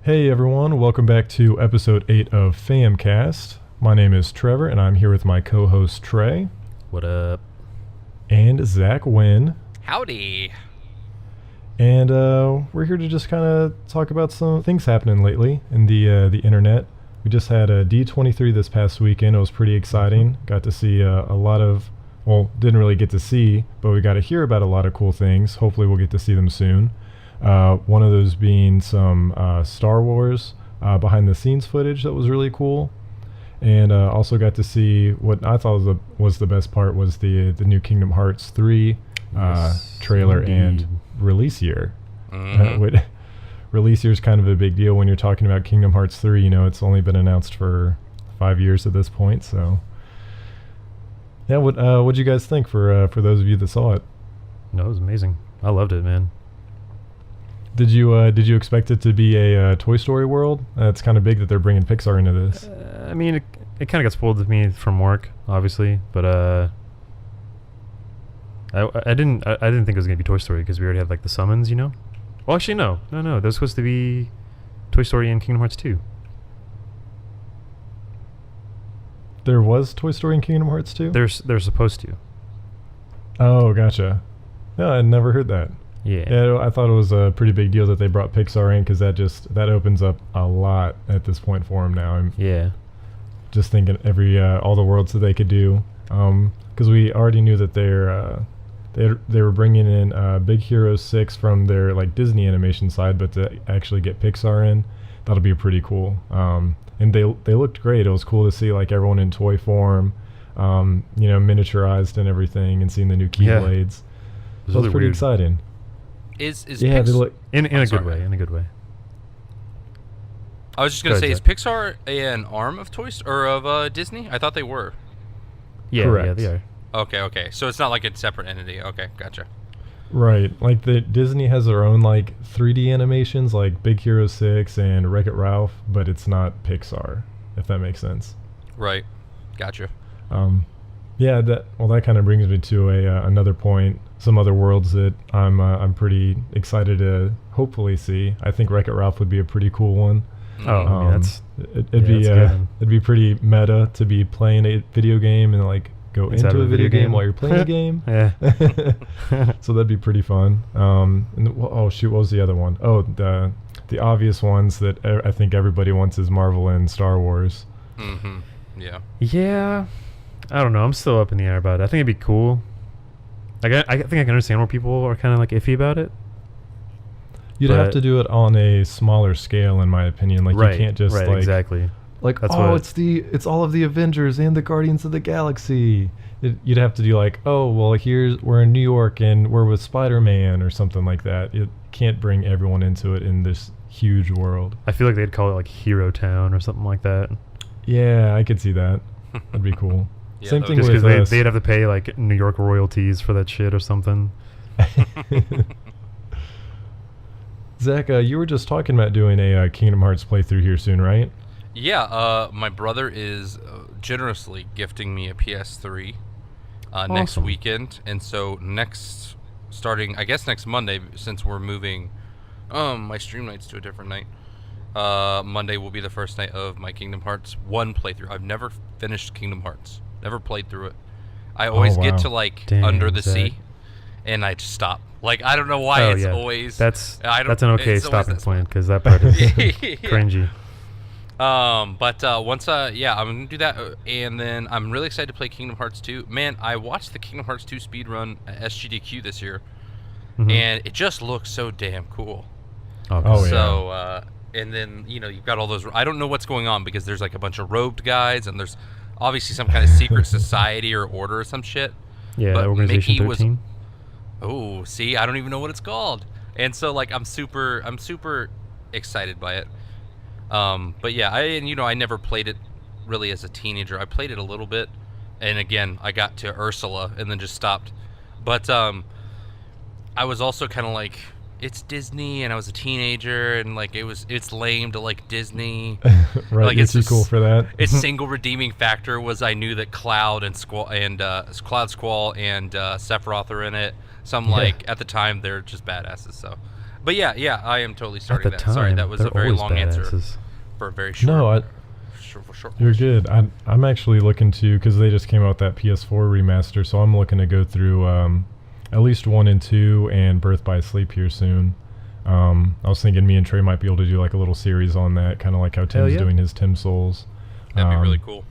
Hey everyone, welcome back to episode 8 of FAMcast. My name is Trevor and I'm here with my co-host Trey. What up? And Zach Wynn. Howdy. And we're here to just kind of talk about some things happening lately in the internet. We just had a D23 this past weekend. It was pretty exciting. Got to see a lot of, well, didn't really get to see, but we got to hear about a lot of cool things. Hopefully we'll get to see them soon. One of those being some Star Wars behind the scenes footage that was really cool. And also got to see what I thought was the best part was the new Kingdom Hearts 3 trailer and release year. Release year is kind of a big deal when you're talking about Kingdom Hearts 3. You know, it's only been announced for 5 years at this point. So, yeah, what'd you guys think for those of you that saw it? No, it was amazing. I loved it, man. Did you expect it to be a Toy Story world? It's kind of big that they're bringing Pixar into this. I mean, it kind of got spoiled with me from work, obviously, but I didn't think it was gonna be Toy Story because we already had like the summons, you know. Well, actually, no. There's supposed to be Toy Story and Kingdom Hearts 2. There was Toy Story and Kingdom Hearts 2? They're supposed to. Oh, gotcha. No, I'd never heard that. Yeah, I thought it was a pretty big deal that they brought Pixar in because that opens up a lot at this point for them now. I'm just thinking all the worlds that they could do, because we already knew that they were bringing in Big Hero 6 from their like Disney animation side, but to actually get Pixar in, that'll be pretty cool. And they looked great. It was cool to see like everyone in toy form, miniaturized and everything, and seeing the new Keyblades. It was pretty exciting. Is yeah, Pixar in a good way. In a good way. I was just gonna say, is Pixar an arm of of Disney? I thought they were. Yeah, correct. Yeah, they are. Okay. So it's not like a separate entity. Okay, gotcha. Right, like Disney has their own like 3D animations, like Big Hero 6 and Wreck-It Ralph, but it's not Pixar, if that makes sense. Right, gotcha. Yeah, that kind of brings me to another point. Some other worlds that I'm pretty excited to hopefully see. I think Wreck-It Ralph would be a pretty cool one. It'd be pretty meta to be playing a video game and like go into a video game while you're playing a game. Yeah. So that'd be pretty fun. What was the other one? Oh, the obvious ones that I think everybody wants is Marvel and Star Wars. Mm-hmm. Yeah. Yeah. I don't know. I'm still up in the air about it. I think it'd be cool. Like, I think I can understand where people are kind of like iffy about it. You'd have to do it on a smaller scale, in my opinion. Like you can't just exactly. Like, it's all of the Avengers and the Guardians of the Galaxy. You'd have to do like, we're in New York and we're with Spider-Man or something like that. You can't bring everyone into it in this huge world. I feel like they'd call it like Hero Town or something like that. Yeah, I could see that. That'd be cool. Yeah, same thing just with because they'd have to pay like New York royalties for that shit or something. Zach, you were just talking about doing a Kingdom Hearts playthrough here soon, right? Yeah, my brother is generously gifting me a PS3 next weekend, and so starting next Monday, since we're moving my stream nights to a different night, Monday will be the first night of my Kingdom Hearts 1 playthrough. I've never finished Kingdom Hearts. Never played through it. I always get to like Under the Sea, and I just stop. Like I don't know why always. That's an okay stopping point because that part is cringy. Once I'm gonna do that, and then I'm really excited to play Kingdom Hearts 2. Man, I watched the Kingdom Hearts 2 speedrun at SGDQ this year, and it just looks so damn cool. So, and then you've got all those. I don't know what's going on because there's like a bunch of robed guys, and there's obviously some kind of secret society or order or some shit. Yeah, but Organization 13. Oh, see, I don't even know what it's called, and so like I'm super excited by it. But yeah, I never played it really as a teenager. I played it a little bit, and again, I got to Ursula and then just stopped. But I was also kind of like, it's Disney, and I was a teenager, and like it's lame to like Disney. Right, like, it's too cool for that. Its single redeeming factor was I knew that Cloud Squall and Sephiroth are in it. So I'm like, at the time they're just badasses. So But yeah, I am totally At starting the that. Sorry, time, that was a they're very always long answer badasses. for a very short. No, short you're question. good. I'm actually looking to, because they just came out with that PS4 remaster, so I'm looking to go through at least 1 and 2 and Birth by Sleep here soon. I was thinking me and Trey might be able to do like a little series on that, kind of like how Tim's yeah. doing his Tim Souls. That'd be really cool.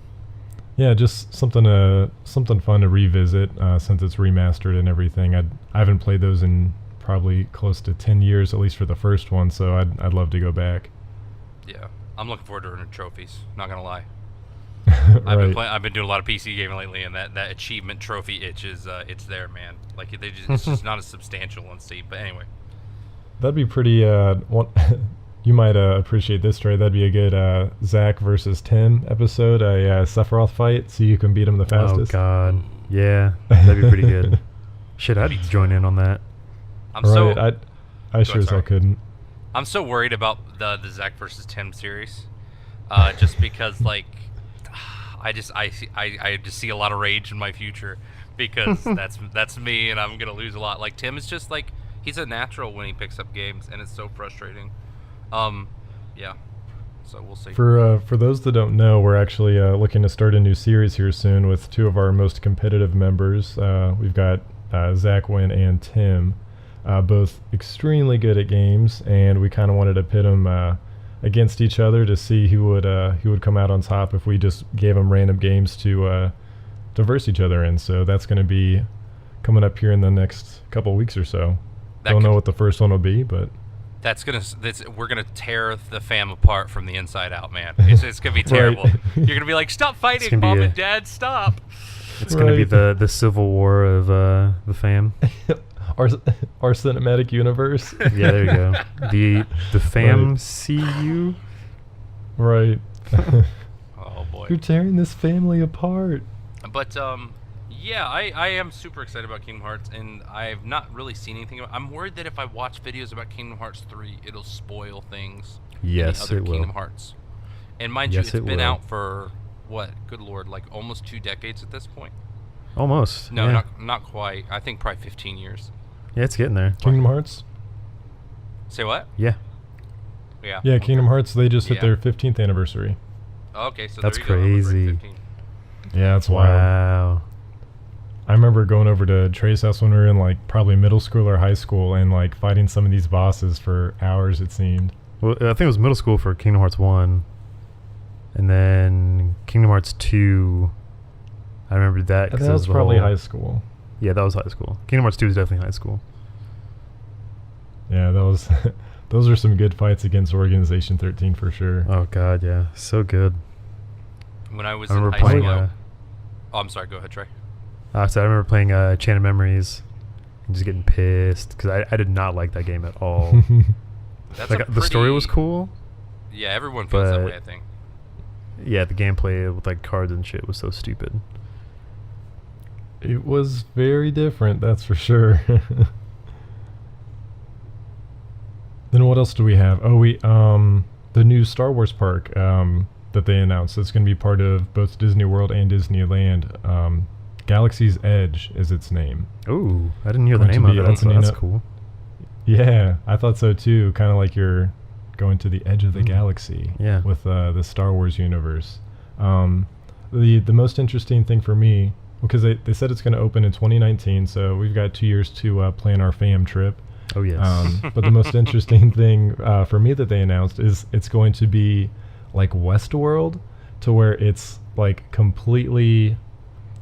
Yeah, just something fun to revisit since it's remastered and everything. I haven't played those in probably close to 10 years, at least for the first one, so I'd love to go back. Yeah, I'm looking forward to earning trophies. Not gonna lie. Right. I've been doing a lot of PC gaming lately, and that achievement trophy itch is it's there, man. Like it's just not as substantial on Steam. But anyway, That'd be pretty. You might appreciate this, Trey. That'd be a good Zach versus Tim episode, a Sephiroth fight. See who can beat him the Oh fastest. God, yeah, that'd be pretty good. Shit, I'd join in on that. I'm Right. so I sure as hell sorry. couldn't. I'm so worried about the Zack versus Tim series, just because like I just see a lot of rage in my future because that's me, and I'm gonna lose a lot. Like Tim is just like he's a natural when he picks up games, and it's so frustrating. Yeah. So we'll see. For those that don't know, we're actually looking to start a new series here soon with 2 of our most competitive members. We've got Zach Wynn and Tim, both extremely good at games, and we kind of wanted to pit them against each other to see who would come out on top if we just gave them random games to verse each other in. So that's going to be coming up here in the next couple weeks or so. Don't know what the first one will be, but we're gonna tear the fam apart from the inside out, man. It's gonna be terrible. Right. You're gonna be like, stop fighting, gonna be mom a- and dad, stop. It's gonna be the civil war of the fam. our cinematic universe. Yeah, there you go. The fam CU. Right. Oh boy. You're tearing this family apart. But yeah, I am super excited about Kingdom Hearts, and I've not really seen anything about. I'm worried that if I watch videos about Kingdom Hearts 3, it'll spoil things. Yes, in the other it will. Kingdom Hearts. And mind Yes, you, it's it been will. out for what? Good lord, like almost 2 decades at this point. Almost. No, yeah. not quite. I think probably 15 years. Yeah, it's getting there. Kingdom Hearts. Say what? Yeah. Yeah. Yeah, Kingdom Hearts. They just hit Yeah. their 15th anniversary. Okay, so That's there you go. November crazy. 15. Yeah, that's wild. Wow. I remember going over to Trey's house when we were in like probably middle school or high school and like fighting some of these bosses for hours, it seemed. Well, I think it was middle school for Kingdom Hearts 1. And then Kingdom Hearts 2. I remember that That because it was was the probably whole- high school. Yeah, that was high school. Kingdom Hearts 2 is definitely high school. Yeah, that was those are some good fights against Organization 13 for sure. Oh God, yeah, so good. When I was I in remember high playing. school. Oh, I'm sorry. Go ahead, Trey. So I remember playing Chain of Memories and just getting pissed because I did not like that game at all. That's Like a the story was pretty- cool. Yeah, everyone feels that but- way, I think. Yeah, the gameplay with like cards and shit was so stupid. It was very different, that's for sure. Then what else do we have? Oh, the new Star Wars park that they announced. It's going to be part of both Disney World and Disneyland. Galaxy's Edge is its name. Ooh, I didn't hear the Going to name of be it. That's opening up- cool. Yeah, I thought so too. Kind of like you're going to the edge of the Mm. galaxy. Yeah. With the Star Wars universe. The most interesting thing for me, because they said it's going to open in 2019, so we've got 2 years to plan our fam trip. Oh yes. But the most interesting thing for me that they announced is it's going to be like Westworld, to where it's like completely.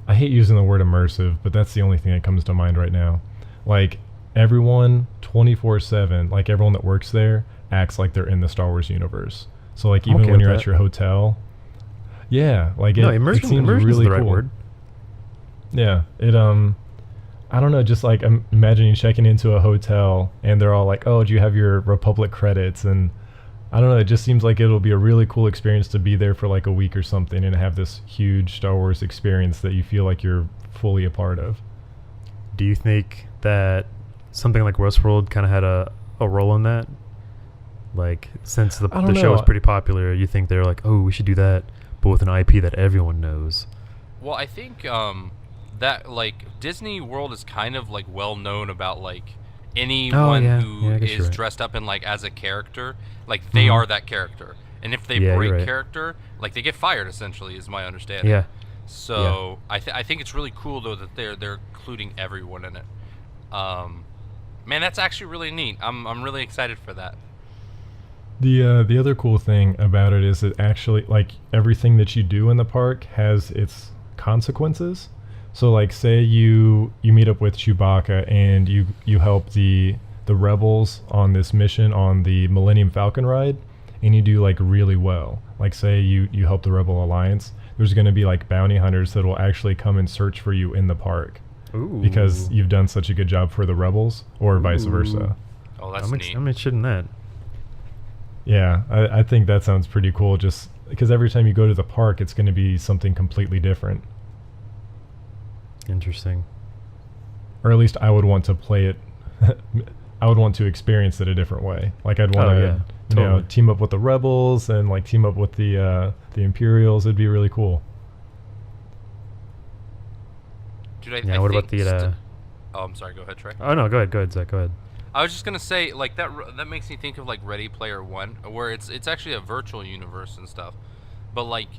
I hate using the word immersive, but that's the only thing that comes to mind right now. Like everyone 24/7, like everyone that works there acts like they're in the Star Wars universe. So like even okay when with you're that. at your hotel, yeah, like no, it immersion. seems Immersion really is the right cool. word. Yeah, it I don't know, just like imagining checking into a hotel and they're all like, "Oh, do you have your Republic credits?" And I don't know, it just seems like it'll be a really cool experience to be there for like a week or something and have this huge Star Wars experience that you feel like you're fully a part of. Do you think that something like Westworld kind of had a role in that? Like, since the I don't show know. was pretty popular, you think they're like, oh, we should do that, but with an IP that everyone knows. Well, I think that like Disney World is kind of like well known about like anyone yeah. who Yeah, I guess you're is right. dressed up in like as a character, like they are that character. And if they Yeah, you're break right. character, like they get fired. Essentially, is my understanding. Yeah. So I think it's really cool though that they're including everyone in it. Man, that's actually really neat. I'm really excited for that. The other cool thing about it is that actually, like, everything that you do in the park has its consequences. So, like, say you meet up with Chewbacca and you help the rebels on this mission on the Millennium Falcon ride, and you do like really well. Like, say you help the Rebel Alliance, there's going to be like bounty hunters that will actually come and search for you in the park. Ooh. Because you've done such a good job for the rebels, or vice versa. Oh, that's I'm neat. interested in that. Yeah, I think that sounds pretty cool, just because every time you go to the park, it's going to be something completely different. Interesting. Or at least I would want to play it. I would want to experience it a different way. Like, I'd want to, totally. team up with the rebels and like team up with the Imperials. It'd be really cool. Dude, Yeah, what about the... oh, I'm sorry. Go ahead, Trey. Oh, no, go ahead, Zach, go ahead. I was just gonna say, like that makes me think of like Ready Player One, where it's actually a virtual universe and stuff, but like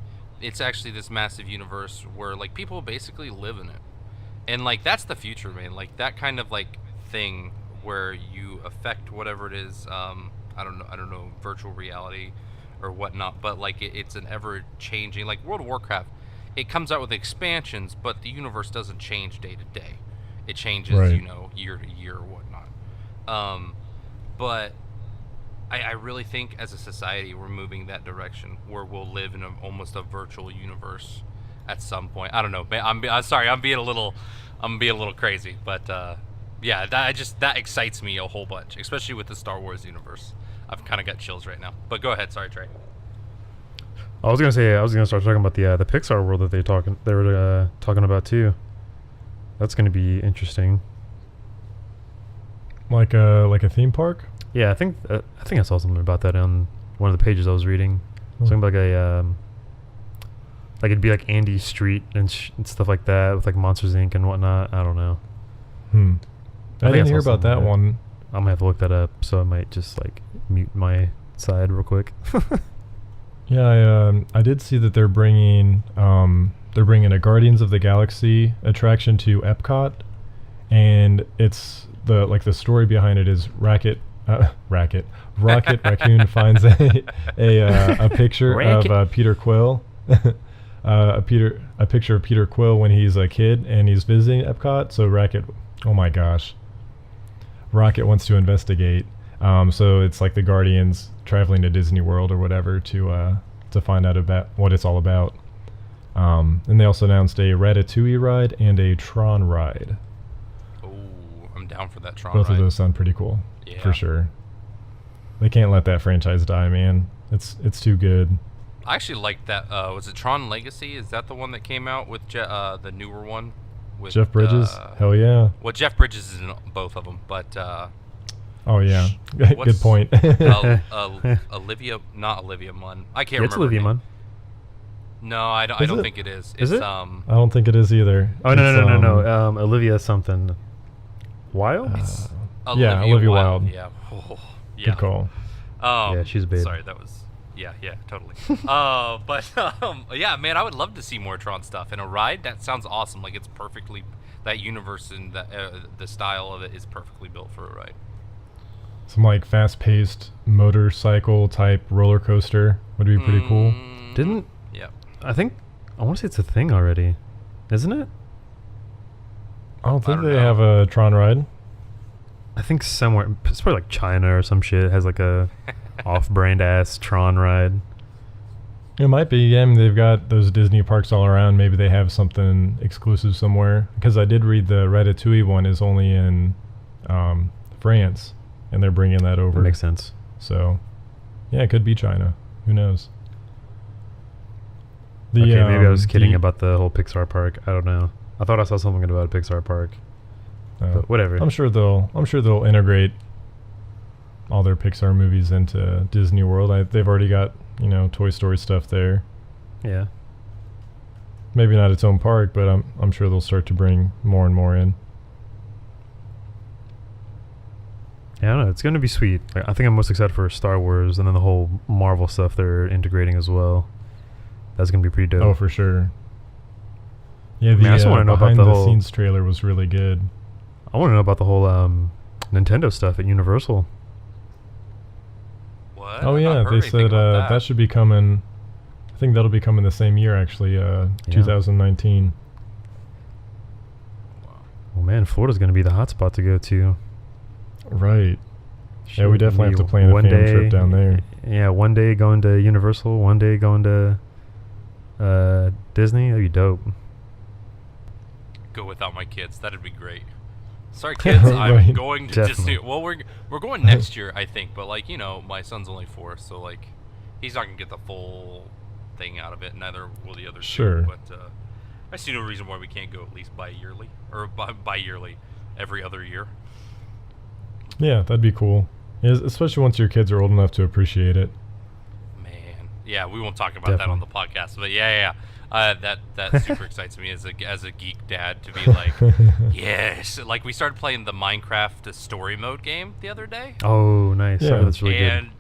it's actually this massive universe where like people basically live in it, and like that's the future, man. Like that kind of like thing where you affect whatever it is. I don't know, virtual reality or whatnot, but like it's an ever changing, like World of Warcraft. It comes out with expansions, but the universe doesn't change day to day. It changes, Right. Year to year or whatnot. But I really think as a society we're moving that direction where we'll live in almost a virtual universe at some point. I don't know. I'm sorry. I'm being a little crazy, but yeah, that excites me a whole bunch, especially with the Star Wars universe. I've kind of got chills right now. But go ahead. Sorry, Trey. I was gonna start talking about the Pixar world that they were talking about too. That's gonna be interesting. Like a theme park. Yeah, I think I saw something about that on one of the pages I was reading. Something like like it'd be like Andy's Street and stuff like that with like Monsters Inc. and whatnot. I don't know. I think I didn't saw hear about something that like that. one. I'm gonna have to look that up, so I might just like mute my side real quick. Yeah, I did see that they're bringing a Guardians of the Galaxy attraction to Epcot, and it's the story behind it is Rocket Raccoon finds a picture of Peter Quill, a picture of Peter Quill when he's a kid and he's visiting Epcot. So Rocket wants to investigate. So it's like the Guardians traveling to Disney World or whatever to find out about what it's all about. And they also announced a Ratatouille ride and a Tron ride. Oh, I'm down for that Tron Both ride. of those sound pretty cool, Yeah. for sure. They can't let that franchise die, man. It's too good. I actually liked that. Was it Tron Legacy? Is that the one that came out with the newer one? With Jeff Bridges, hell yeah. Well, Jeff Bridges is in both of them, but Oh yeah, good what's- point. Olivia, not Olivia Munn. I can't Yeah, it's remember. Olivia her name. Munn. No, I don't. Is I don't it? think it is. Is It's it? I don't think it is either. Oh It's, no. Olivia something. Wild? Yeah, Olivia Wilde. Yeah. Oh, yeah. Good call. Yeah, she's a babe. Sorry, that was. Yeah, totally. But yeah, man, I would love to see more Tron stuff and a ride. That sounds awesome. Like it's perfectly that universe and the style of it is perfectly built for a ride. Some like fast-paced motorcycle type roller coaster would be pretty cool. Didn't Yeah. I want to say it's a thing already, isn't it? I don't think don't they know. have a Tron ride. I think somewhere it's probably like China or some shit has like a off-brand ass Tron ride. It might be. Yeah, I mean, they've got those Disney parks all around. Maybe they have something exclusive somewhere. Because I did read the Ratatouille one is only in France, and they're bringing that over. That makes sense. So, yeah, it could be China. Who knows? Okay, maybe I was kidding the- about the whole Pixar park. I don't know. I thought I saw something about a Pixar park, but whatever. I'm sure they'll integrate all their Pixar movies into Disney World. They've already got Toy Story stuff there. Yeah. Maybe not its own park, but I'm sure they'll start to bring more and more in. Yeah, I don't know. It's gonna be sweet. Like, I think I'm most excited for Star Wars and then the whole Marvel stuff they're integrating as well. That's gonna be pretty dope. Oh, for sure. Yeah, I also want to know about the whole behind-the-scenes trailer was really good. I want to know about the whole Nintendo stuff at Universal. What? Oh I've not yeah, heard they anything said about that should be coming. I think that'll be coming the same year, actually, 2019. Well, man, Florida's gonna be the hot spot to go to. Right. Shit, Yeah, we definitely have to plan a one fam day trip down there. Yeah, one day going to Universal, one day going to Disney. That'd be dope. Go without my kids. That'd be great. Sorry, kids. I'm Right. going to Definitely. Disney. Well, we're going next year, I think. But like, my son's only 4, so like, he's not gonna get the full thing out of it. Neither will the other Sure. two. But I see no reason why we can't go at least bi-yearly or bi-yearly, every other year. Yeah, that'd be cool. Yeah, especially once your kids are old enough to appreciate it. Man, yeah, we won't talk about that on the podcast. But yeah. That super excites me as a geek dad to be like, yes. Like, we started playing the Minecraft story mode game the other day. Oh, nice. Yeah. Oh, that's really And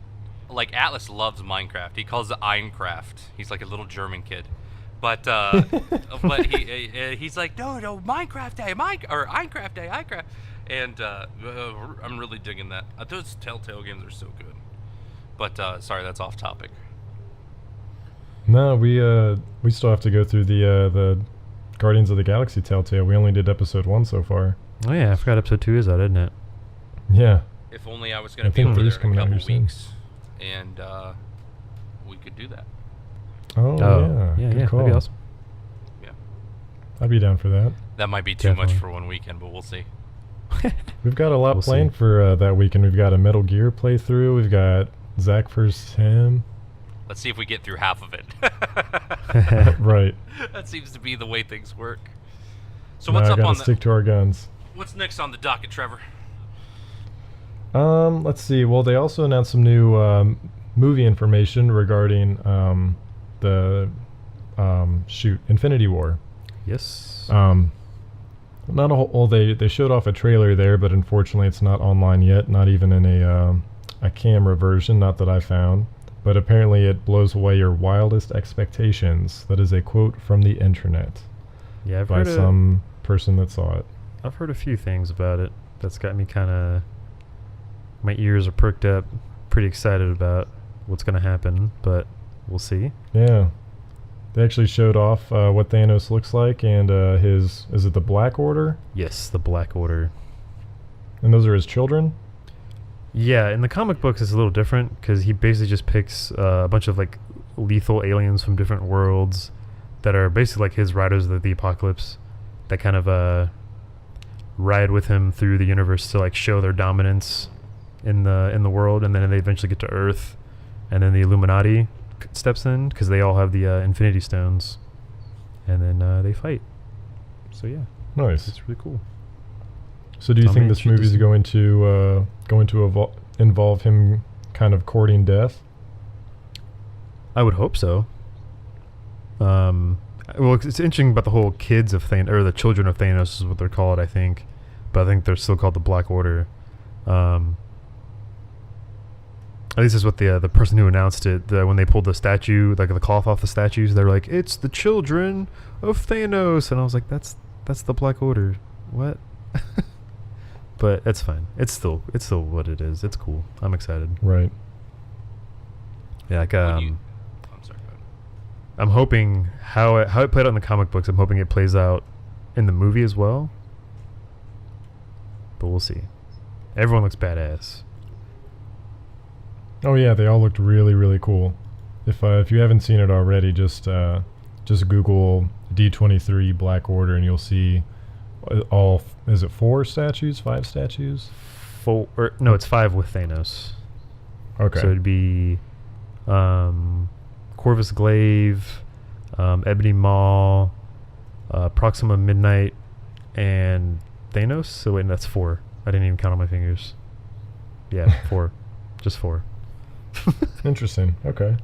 like, Atlas loves Minecraft. He calls it Einkraft. He's like a little German kid, but but he's like, no, Minecraft Day, Einkraft Day, Einkraft, and I'm really digging that. Those Telltale games are so good. But sorry, that's off topic. No, we still have to go through the Guardians of the Galaxy Telltale. We only did episode 1 so far. good. Oh yeah, I forgot episode 2 is out, isn't it? Yeah. If only I was going I to be think over three's there in a coming out couple here soon. weeks, and we could do that. Oh, yeah. Good call. that'd be awesome. Yeah, I'd be down for that. that might be too much Definitely. for one weekend, but we'll see. We've got a lot We'll see. planned for that weekend. We've got a Metal Gear playthrough. We've got Zach vs. Him. Let's see if we get through half of it. Right. That seems to be the way things work. So Now what's I up gotta on stick to our guns. what's next on the docket, Trevor? Let's see. Well, they also announced some new movie information regarding the Infinity War. Yes. Not a whole. Well, they showed off a trailer there, but unfortunately, it's not online yet. Not even in a camera version. Not that I found. But apparently, it blows away your wildest expectations. That is a quote from the internet Yeah, by some person that saw it. I've heard a few things about it. That's got me kind of. My ears are perked up. Pretty excited about what's gonna happen, but we'll see. Yeah. They actually showed off what Thanos looks like and is it the Black Order? Yes, the Black Order. And those are his children? Yeah, in the comic books it's a little different because he basically just picks a bunch of like lethal aliens from different worlds that are basically like his riders of the apocalypse that kind of ride with him through the universe to like show their dominance in the world, and then they eventually get to Earth, and then the Illuminati steps in because they all have the Infinity Stones, and then they fight. So yeah, Nice. it's really cool. So do you Tom think Hanks this should movie is just- going to involve him kind of courting death? I would hope so. Well, it's interesting about the whole kids of Thanos, or the children of Thanos is what they're called, I think. But I think they're still called the Black Order. At least is what the person who announced it, when they pulled the statue, like the cloth off the statues, they're like, it's the children of Thanos. And I was like, that's the Black Order. What? But that's fine. It's still what it is. It's cool. I'm excited. Right. Yeah, like I'm sorry. Go ahead. I'm hoping how it played out in the comic books. I'm hoping it plays out in the movie as well. But we'll see. Everyone looks badass. Oh yeah, they all looked really, really cool. If you haven't seen it already, just Google D23 Black Order and you'll see all. Is it 4 statues? 5 statues? No, it's 5 with Thanos. Okay. So it'd be Corvus Glaive, Ebony Maw, Proxima Midnight, and Thanos. So wait, that's 4. I didn't even count on my fingers. Yeah, 4. Just 4. Interesting. Okay.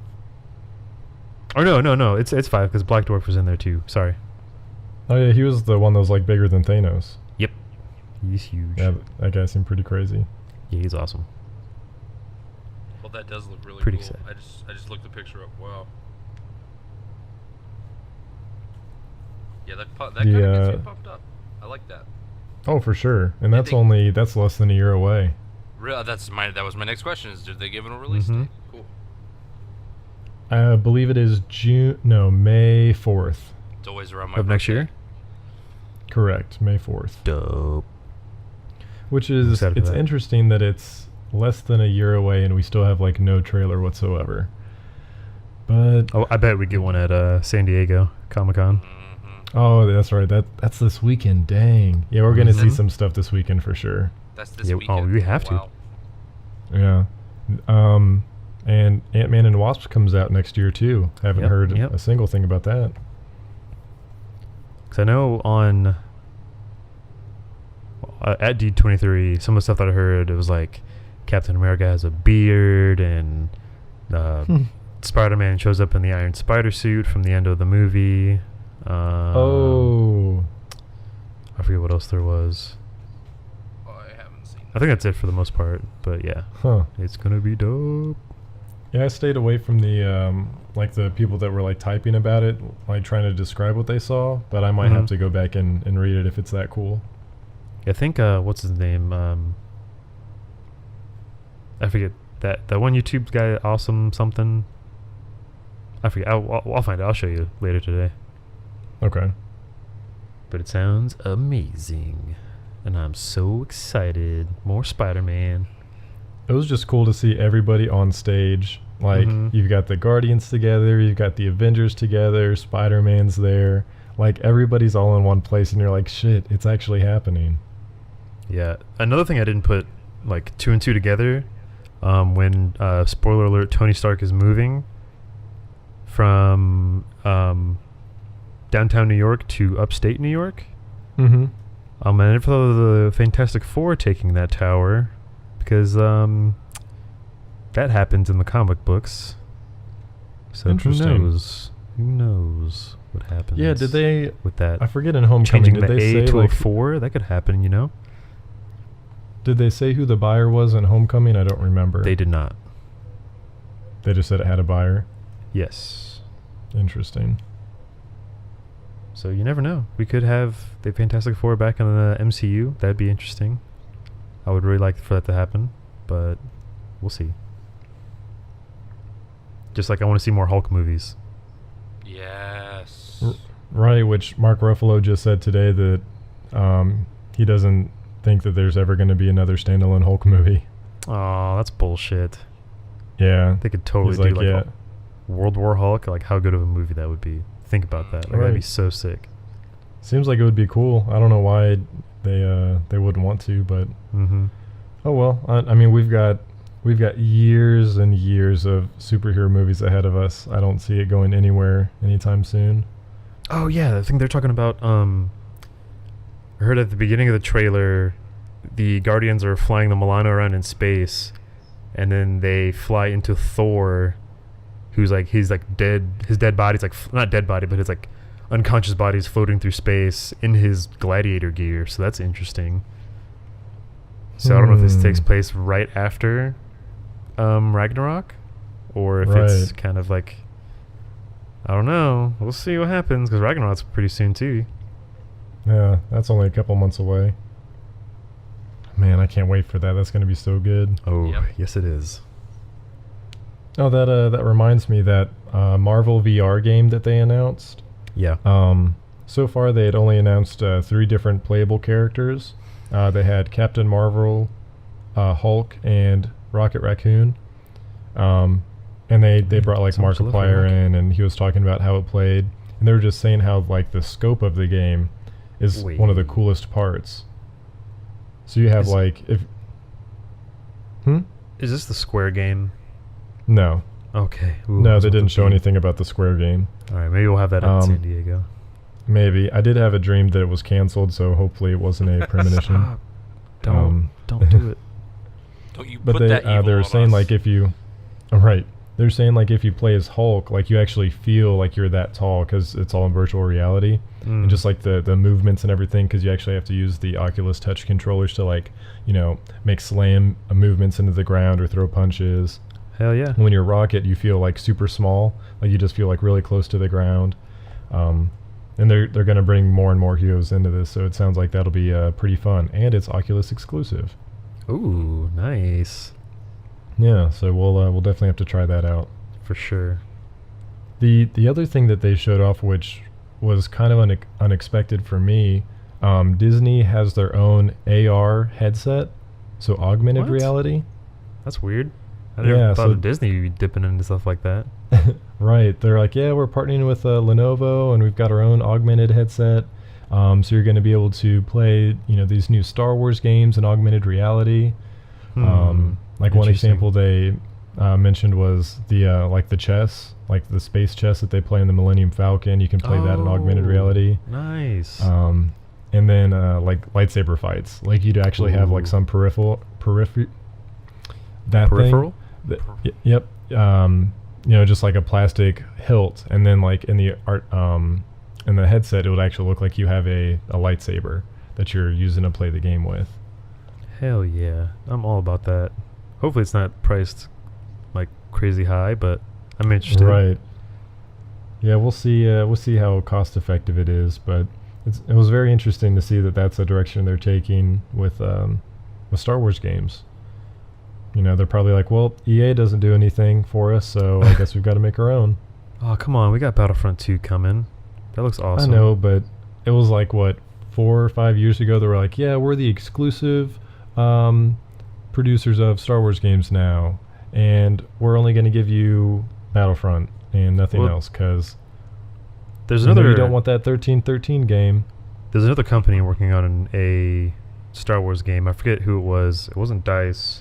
Or no. It's 5 because Black Dwarf was in there too. Sorry. Oh yeah, he was the one that was like bigger than Thanos. Yep. He's huge. Yeah, that guy seemed pretty crazy. Yeah, he's awesome. Well, that does look really Pretty cool. excited. I just looked the picture up. Wow. Yeah, that kind of gets me pumped up. I like that. Oh, for sure. And that's less than a year away. That was my next question. Is did they give it a release date? Cool. I believe it is May 4th. It's always around my Of next birthday. year? Correct, May 4th. Dope. Which is, Excited for it's that. interesting that it's less than a year away and we still have like no trailer whatsoever. But Oh, I bet we get one at San Diego Comic-Con. oh, that's right. That's this weekend. Dang. Yeah, we're gonna see some stuff this weekend for sure. That's this Yeah, weekend. we have to. Wow. Yeah. And Ant-Man and Wasp comes out next year too. Haven't heard a single thing about that. Because I know on at D23, some of the stuff that I heard, it was like Captain America has a beard and Spider-Man shows up in the Iron Spider suit from the end of the movie. Oh. I forget what else there was. Oh, I haven't seen I think that's it for the most part. But yeah, Huh. it's gonna be dope. Yeah, I stayed away from the like the people that were like typing about it, like trying to describe what they saw, but I might have to go back and read it if it's that cool. I think what's his name? I forget that one YouTube guy, Awesome something. I forget. I'll find it. I'll show you later today. Okay. But it sounds amazing, and I'm so excited. More Spider-Man. It was just cool to see everybody on stage. Like, you've got the Guardians together, you've got the Avengers together, Spider-Man's there. Like, everybody's all in one place, and you're like, shit, it's actually happening. Yeah. Another thing I didn't put like 2 and 2 together, when spoiler alert, Tony Stark is moving from downtown New York to upstate New York. Mm-hmm. And I never thought of the Fantastic Four taking that tower, because that happens in the comic books. So Interesting. Who knows what happens? Yeah, did they... with that? I forget in Homecoming, Changing did the they A say, to like... a 4, that could happen, you know? Did they say who the buyer was in Homecoming? I don't remember. They did not. They just said it had a buyer? Yes. Interesting. So you never know. We could have the Fantastic Four back in the MCU. That'd be interesting. I would really like for that to happen, but we'll see. Just like I want to see more Hulk movies. Yes. Right, which Mark Ruffalo just said today that he doesn't think that there's ever going to be another standalone Hulk movie. Oh, that's bullshit. Yeah. They could totally He's do like, like yeah. a World War Hulk. Like, how good of a movie that would be. Think about that. Like, that'd be Right. so sick. Seems like it would be cool. I don't know why they wouldn't want to, but oh well. I mean, we've got years and years of superhero movies ahead of us. I don't see it going anywhere anytime soon. Oh yeah, I think they're talking about. I heard at the beginning of the trailer, the Guardians are flying the Milano around in space, and then they fly into Thor, he's like dead. His dead body's like not dead body, but his like unconscious body's floating through space in his gladiator gear. So that's interesting. So I don't know if this takes place right after Ragnarok, or if it's Right. kind of like, I don't know. We'll see what happens, because Ragnarok's pretty soon too. Yeah, that's only a couple months away. Man, I can't wait for that. That's going to be so good. Oh, Yep. yes it is. Oh, that reminds me that Marvel VR game that they announced. Yeah. So far, they had only announced 3 different playable characters. They had Captain Marvel, Hulk, and Rocket Raccoon. And they brought like So much love for Markiplier Rocket. in, and he was talking about how it played. And they were just saying how like the scope of the game is one of the Wait. coolest parts. So you have Is- like if Is this the Square game? no Okay. Ooh, no that's they what didn't the show beat. anything about the Square game. All right, maybe we'll have that in San Diego. Maybe I did have a dream that it was canceled, so hopefully it wasn't a premonition. Stop. Don't do it. Don't you But put that evil they were on saying us. like if you right they're saying like if you play as Hulk, like you actually feel like you're that tall because it's all in virtual reality, and just like the movements and everything, because you actually have to use the Oculus Touch controllers to like make slam movements into the ground or throw punches. Hell yeah. When you're Rocket, you feel like super small, like you just feel like really close to the ground. And they're going to bring more and more heroes into this, so it sounds like that'll be pretty fun, and it's Oculus exclusive. Ooh, nice. Yeah, so we'll definitely have to try that out. For sure. The other thing that they showed off, which was kind of unexpected for me, Disney has their own AR headset, so augmented What? reality. That's weird. I never thought of Disney would be dipping into stuff like that. Right. They're like, yeah, we're partnering with Lenovo, and we've got our own augmented headset. So you're going to be able to play, these new Star Wars games in augmented reality. Like one example they mentioned was the chess, like the space chess that they play in the Millennium Falcon. You can play that in augmented reality. Nice. And then like lightsaber fights, like you'd actually have like some peripheral. Yep. Just like a plastic hilt, and then like in the in the headset, it would actually look like you have a lightsaber that you're using to play the game with. Hell yeah. I'm all about that. Hopefully it's not priced like crazy high, but I'm interested. Right. Yeah, we'll see. We'll see how cost effective it is, but it was very interesting to see that that's the direction they're taking with Star Wars games. They're probably like, well, EA doesn't do anything for us, so I guess we've got to make our own. Oh, come on. We got Battlefront 2 coming. That looks awesome. I know, but it was like, 4 or 5 years ago, they were like, yeah, we're the exclusive producers of Star Wars games now, and we're only going to give you Battlefront and nothing else, because there's another. You don't want that 1313 game. There's another company working on a Star Wars game. I forget who it was. It wasn't DICE.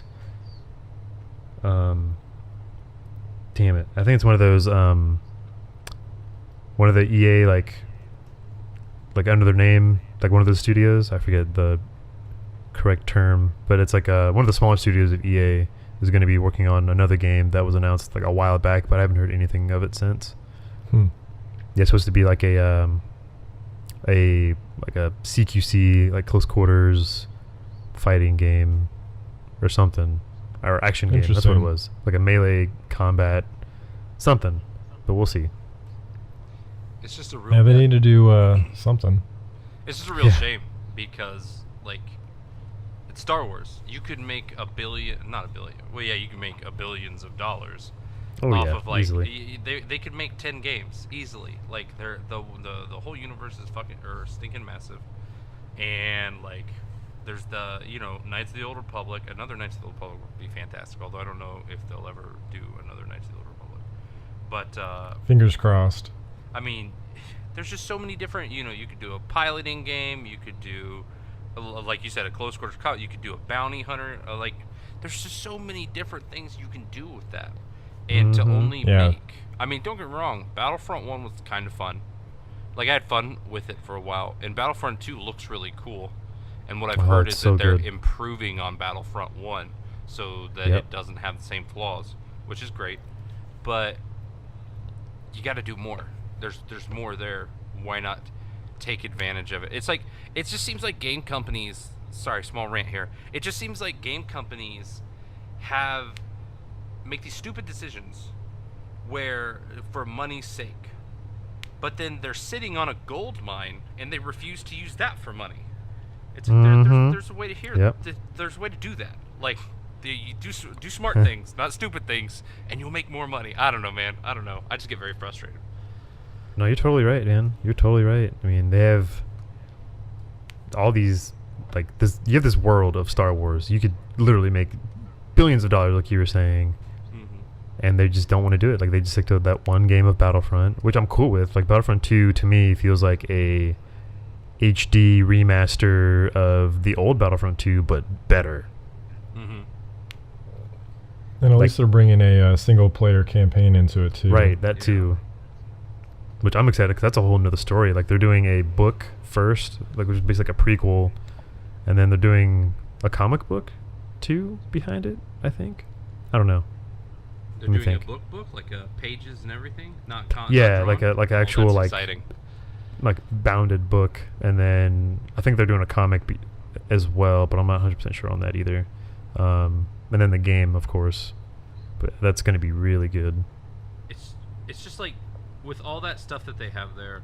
Damn it. I think it's one of those, one of the EA, like under their name, like one of those studios. I forget the correct term, but it's like one of the smaller studios of EA is going to be working on another game that was announced like a while back, but I haven't heard anything of it since. Yeah, it's supposed to be like a CQC, like close quarters fighting game or something. Or action game, that's what it was. Like a melee combat something. But we'll see. It's just a real... Yeah, they need to do something. It's just a real shame, because, like, it's Star Wars. You could make not a billion. Well, yeah, you can make billions of dollars off of, like, easily. They could make 10 games easily. Like, the whole universe is stinking massive. And, like... There's the, Knights of the Old Republic. Another Knights of the Old Republic would be fantastic, although I don't know if they'll ever do another Knights of the Old Republic. But, fingers crossed. I mean, there's just so many different, you could do a piloting game, you could do, like you said, a close quarters combat, you could do a bounty hunter, there's just so many different things you can do with that. And to only make, I mean, don't get me wrong, Battlefront 1 was kind of fun. Like, I had fun with it for a while, and Battlefront 2 looks really cool. And what I've heard is that they're improving on Battlefront 1 so that it doesn't have the same flaws, which is great. But you got to do more. There's more there. Why not take advantage of it? It just seems like game companies, sorry, small rant here. It just seems like game companies make these stupid decisions where for money's sake. But then they're sitting on a gold mine and they refuse to use that for money. There's a way to there's a way to do that. Like, you do smart things, not stupid things, and you'll make more money. I don't know, man. I don't know. I just get very frustrated. No, you're totally right, man. You're totally right. I mean, they have all these, like, this. You have this world of Star Wars. You could literally make billions of dollars, like you were saying, and they just don't want to do it. Like, they just stick to that one game of Battlefront, which I'm cool with. Like, Battlefront 2 to me feels like a HD remaster of the old Battlefront 2, but better. And at least they're bringing a single-player campaign into it, too. Right, that too. Which I'm excited, because that's a whole nother story. Like, they're doing a book first, like, which is basically like a prequel, and then they're doing a comic book, too, behind it, I think. I don't know. They're Let me doing think. a book, like pages and everything. Not Yeah, not like drawn? a Oh, actual that's like exciting. like bounded book, and then I think they're doing a comic as well, but I'm not 100% sure on that either. And then the game, of course, but that's going to be really good. It's just like with all that stuff that they have there,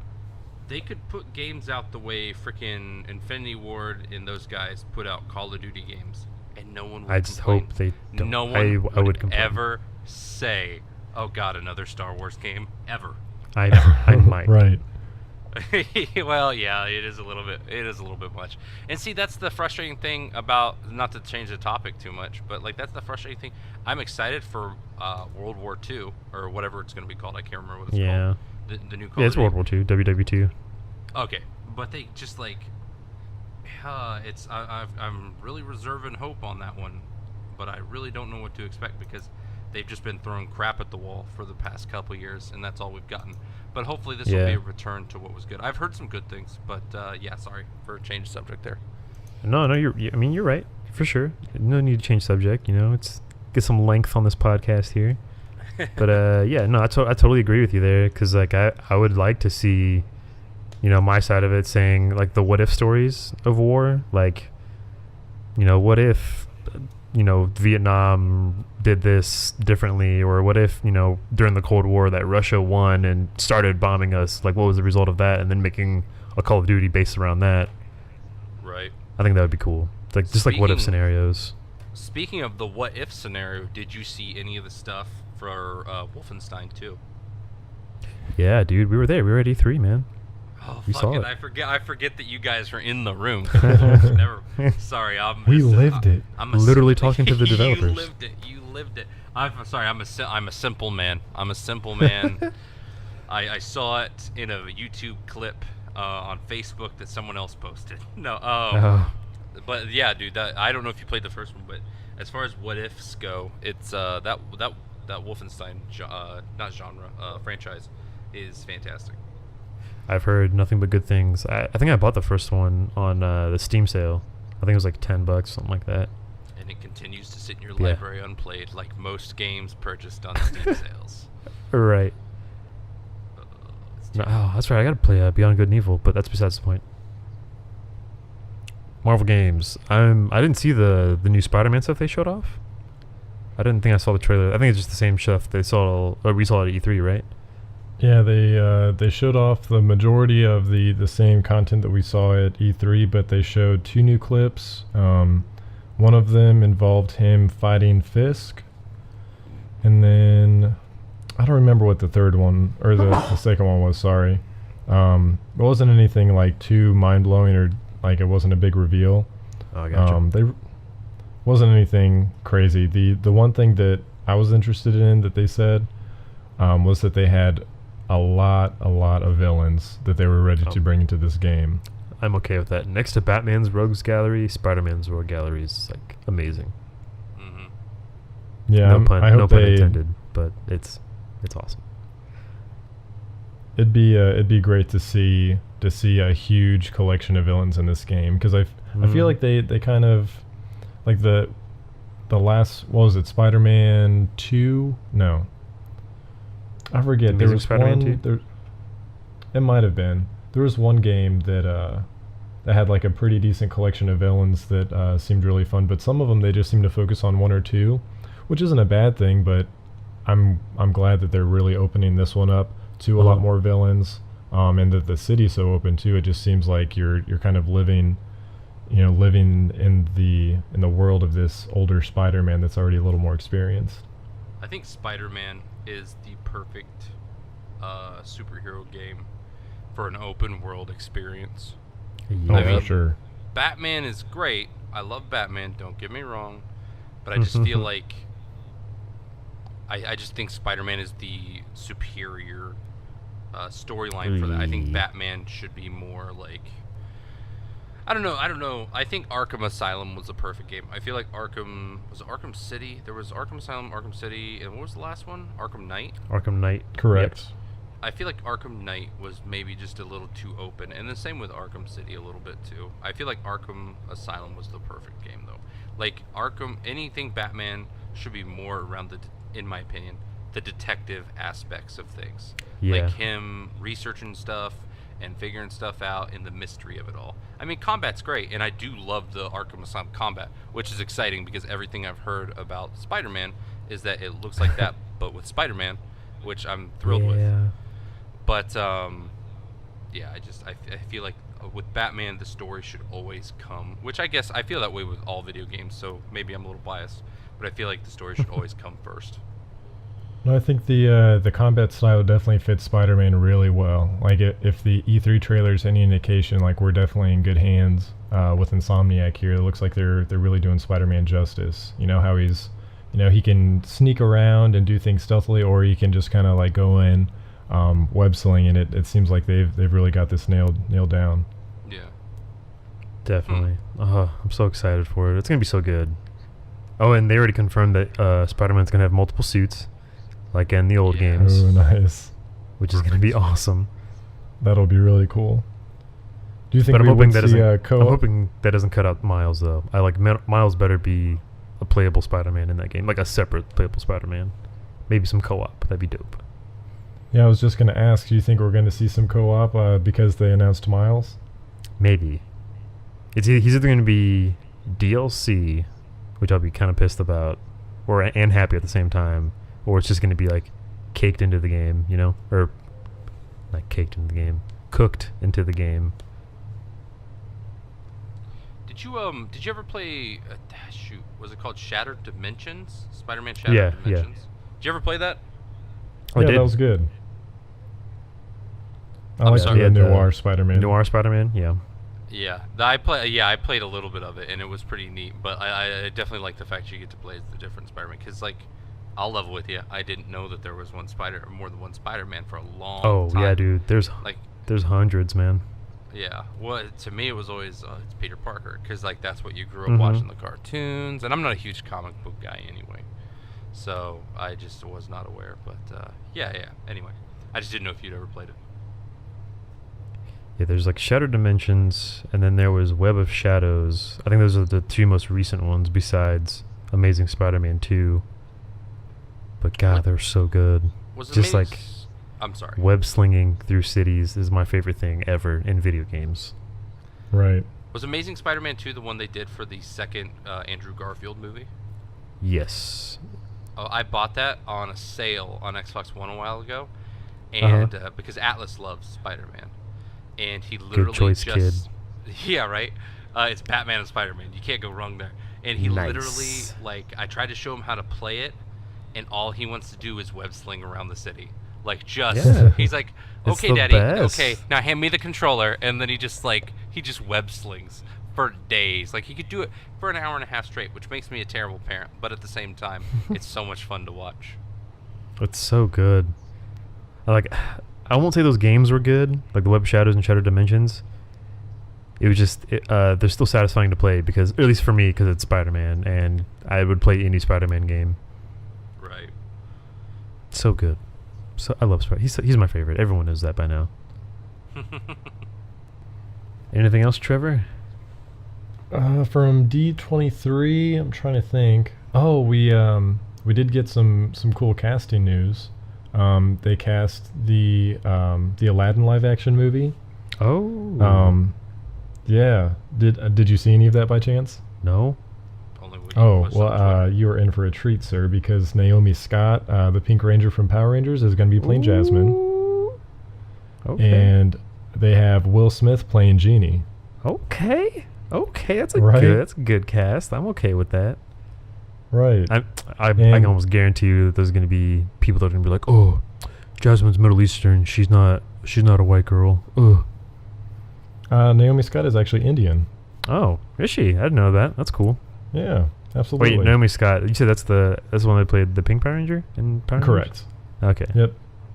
they could put games out the way freaking Infinity Ward and those guys put out Call of Duty games, and no one would I just complain. hope they don't. No one I would complain. ever say, "Oh God, another Star Wars game," ever. I might. Right. Well, yeah, it is a little bit. It is a little bit much. And see, that's the frustrating thing about, not to change the topic too much, but like that's the frustrating thing. I'm excited for World War II or whatever it's going to be called. I can't remember what it's Yeah. called. The new Call Yeah, of it's World Duty. War II, WW2. Okay, but they just like, I'm really reserving hope on that one, but I really don't know what to expect because they've just been throwing crap at the wall for the past couple years, and that's all we've gotten. But hopefully this will be Yeah. a return to what was good. I've heard some good things, but yeah, sorry for a change subject there. No, I mean, you're right for sure. No need to change subject. It's get some length on this podcast here. But yeah, no, I totally agree with you there because like I would like to see, my side of it saying like the what if stories of war, like, what if, Vietnam did this differently, or what if during the Cold War that Russia won and started bombing us, like what was the result of that, and then making a Call of Duty based around that. Right. I think that would be cool. Like just like what if scenarios. Speaking of the what if scenario, did you see any of the stuff for Wolfenstein 2? Yeah, dude, we were there. We were at E3, man. Oh, We fuck saw it. it. I forget that you guys were in the room. 'Cause I was never, sorry, We lived it. I'm a Literally simple- talking to the developers. You lived it. I'm sorry. I'm a simple man. I'm a simple man. I saw it in a YouTube clip on Facebook that someone else posted. No. Oh. But yeah, dude. I don't know if you played the first one, but as far as what ifs go, it's that Wolfenstein not genre franchise is fantastic. I've heard nothing but good things. I think I bought the first one on the Steam sale. I think it was like $10, something like that. And it continues to sit in your Yeah. library unplayed, like most games purchased on Steam sales. Right. It's No, terrible. oh, that's right. I gotta play Beyond Good and Evil, but that's besides the point. Marvel games. I didn't see the new Spider-Man stuff they showed off. I didn't think I saw the trailer. I think it's just the same stuff we saw at E3, right? Yeah, they showed off the majority of the same content that we saw at E3, but they showed 2 new clips. One of them involved him fighting Fisk, and then I don't remember what the third one or the second one was. Sorry, it wasn't anything like too mind blowing or like it wasn't a big reveal. Oh, I gotcha. They wasn't anything crazy. The one thing that I was interested in that they said was that they had a lot of villains that they were ready to bring into this game. I'm okay with that. Next to Batman's Rogues Gallery, Spider-Man's Rogue Gallery is like amazing. Mm-hmm. Yeah, No pun intended, but it's awesome. It'd be great to see a huge collection of villains in this game because I feel like they kind of like the last, what was it, Spider-Man 2? No, I forget. There Amazing was Spider-Man 2? one. It might have been. There was one game that had like a pretty decent collection of villains that seemed really fun, but some of them they just seem to focus on 1 or 2, which isn't a bad thing. But I'm glad that they're really opening this one up to a lot more villains, and that the city's so open too. It just seems like you're kind of living in the world of this older Spider-Man that's already a little more experienced. I think Spider-Man is the perfect superhero game for an open world experience. Yeah. Oh, I mean, for sure. Batman is great. I love Batman, don't get me wrong. But I just feel like I just think Spider-Man is the superior storyline for that. I think Batman should be more like, I don't know. I think Arkham Asylum was the perfect game. I feel like Arkham City? There was Arkham Asylum, Arkham City, and what was the last one? Arkham Knight? Arkham Knight. Correct. I feel like Arkham Knight was maybe just a little too open, and the same with Arkham City a little bit too. I feel like Arkham Asylum was the perfect game though. Like anything Batman should be more around in my opinion, the detective aspects of things. Yeah. Like him researching stuff and figuring stuff out and the mystery of it all. I mean, combat's great, and I do love the Arkham Asylum combat, which is exciting because everything I've heard about Spider-Man is that it looks like that, but with Spider-Man, which I'm thrilled with. But yeah, I feel like with Batman, the story should always come, which I guess I feel that way with all video games, so maybe I'm a little biased, but I feel like the story should always come first. No, I think the combat style definitely fits Spider-Man really well. Like if the E3 trailer is any indication, like we're definitely in good hands with Insomniac here. It looks like they're really doing Spider-Man justice. You know how he's, he can sneak around and do things stealthily, or he can just kind of like go in web slinging. It seems like they've really got this nailed down. Yeah, Definitely. I'm so excited for it. It's gonna be so good. Oh, and they already confirmed that Spider-Man's gonna have multiple suits, like in the old games. Oh, nice. Which is gonna be awesome. That'll be really cool. Do you think But I'm we hoping would that see doesn't. co-op? I'm hoping that doesn't cut out Miles though. I like Miles better be a playable Spider-Man in that game, like a separate playable Spider-Man. Maybe some co-op. That'd be dope. Yeah, I was just gonna ask. Do you think we're gonna see some co-op because they announced Miles? Maybe. He's either gonna be DLC, which I'll be kind of pissed about, and happy at the same time, or it's just gonna be like caked into the game, or not caked into the game, cooked into the game. Did you ever play? Was it called Shattered Dimensions? Spider-Man Shattered Dimensions. Yeah. Did you ever play that? Oh, yeah, I did. that was good. I I'm like sorry. the Noir Spider-Man. Noir Spider-Man, yeah. Yeah, I played a little bit of it, and it was pretty neat. But I definitely like the fact you get to play as the different Spider-Man. Because like, I'll level with you. I didn't know that there was more than one Spider-Man for a long time. Oh yeah, dude. There's hundreds, man. Yeah. Well, to me, it was always it's Peter Parker, because like that's what you grew up watching the cartoons, and I'm not a huge comic book guy anyway, so I just was not aware. But yeah. Anyway, I just didn't know if you'd ever played it. Yeah, there's like Shattered Dimensions, and then there was Web of Shadows. I think those are the two most recent ones besides Amazing Spider-Man 2. But God, they're so good. Was just like I'm sorry. web slinging through cities is my favorite thing ever in video games. Right. Was Amazing Spider-Man 2 the one they did for the second Andrew Garfield movie? Yes. Oh, I bought that on a sale on Xbox One a while ago, and because Atlas loves Spider-Man, and he literally Good choice, kid. Yeah, right. It's Batman and Spider-Man. You can't go wrong there. And he literally, like, I tried to show him how to play it, and all he wants to do is web sling around the city. Like, he's like, It's okay, the Daddy, best. okay, now hand me the controller, and then he just web slings for days. Like, he could do it for an hour and a half straight, which makes me a terrible parent, but at the same time, it's so much fun to watch. It's so good. I won't say those games were good, like the Web of Shadows and Shattered Dimensions. It was just, they're still satisfying to play because, or at least for me, because it's Spider-Man, and I would play any Spider-Man game. Right. So good. So I love Spider. He's my favorite. Everyone knows that by now. Anything else, Trevor? From D23, I'm trying to think. Oh, we did get some cool casting news. They cast the Aladdin live action movie. Oh. Yeah. Did you see any of that by chance? No. Only when you Oh, post on well, Twitter. you are in for a treat, sir, because Naomi Scott, the Pink Ranger from Power Rangers, is going to be playing Jasmine. Okay. And they have Will Smith playing Genie. Okay. That's Right? that's a good cast. I'm okay with that. Right. I can almost guarantee you that there's going to be people that are going to be like, "Oh, Jasmine's Middle Eastern. She's not a white girl." Ugh. Naomi Scott is actually Indian. Oh, is she? I didn't know that. That's cool. Yeah, absolutely. Wait, Naomi Scott. You said that's the one that played the Pink Power Ranger in Power Rangers? Correct. Okay. Yep.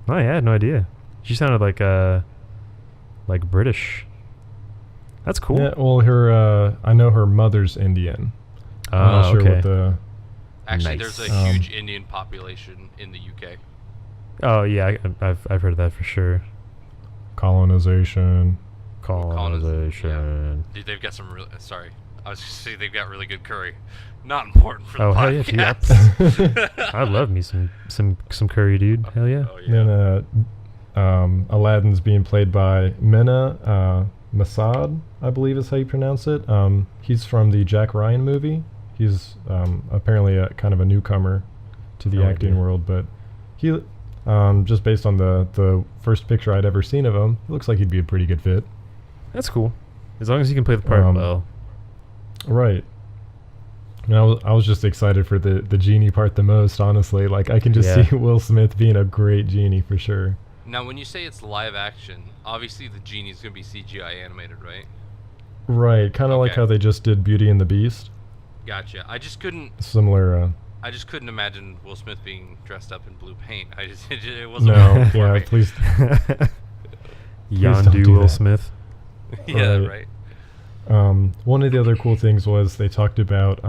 Oh yeah, I had no idea. She sounded like British. That's cool. Yeah, well, I know her mother's Indian. I'm not sure okay. what the... Actually, Nice. there's a huge Indian population in the UK. Oh yeah, I've heard of that for sure. Colonization. Colonization. Yeah. Dude, they've got some real. Sorry, I was just saying they've got really good curry. Not important for the Oh hell yeah, dude! podcast. I love me some curry, dude. Hell yeah. Oh, yeah. Then Aladdin's being played by Mena Masad, I believe is how you pronounce it. He's from the Jack Ryan movie. He's apparently a kind of a newcomer to the acting world, but he just based on the first picture I'd ever seen of him, it looks like he'd be a pretty good fit. That's cool. As long as you can play the part well. Right. And I was just excited for the genie part the most, honestly. Like, I can just see Will Smith being a great genie for sure. Now, when you say it's live action, obviously the genie's going to be CGI animated, right? Right. Kind of like how they just did Beauty and the Beast. Gotcha. I just couldn't... Similar... I just couldn't imagine Will Smith being dressed up in blue paint. It wasn't no, for me. please. Yondu Will Smith. Yeah, right. One of the other cool things was they talked about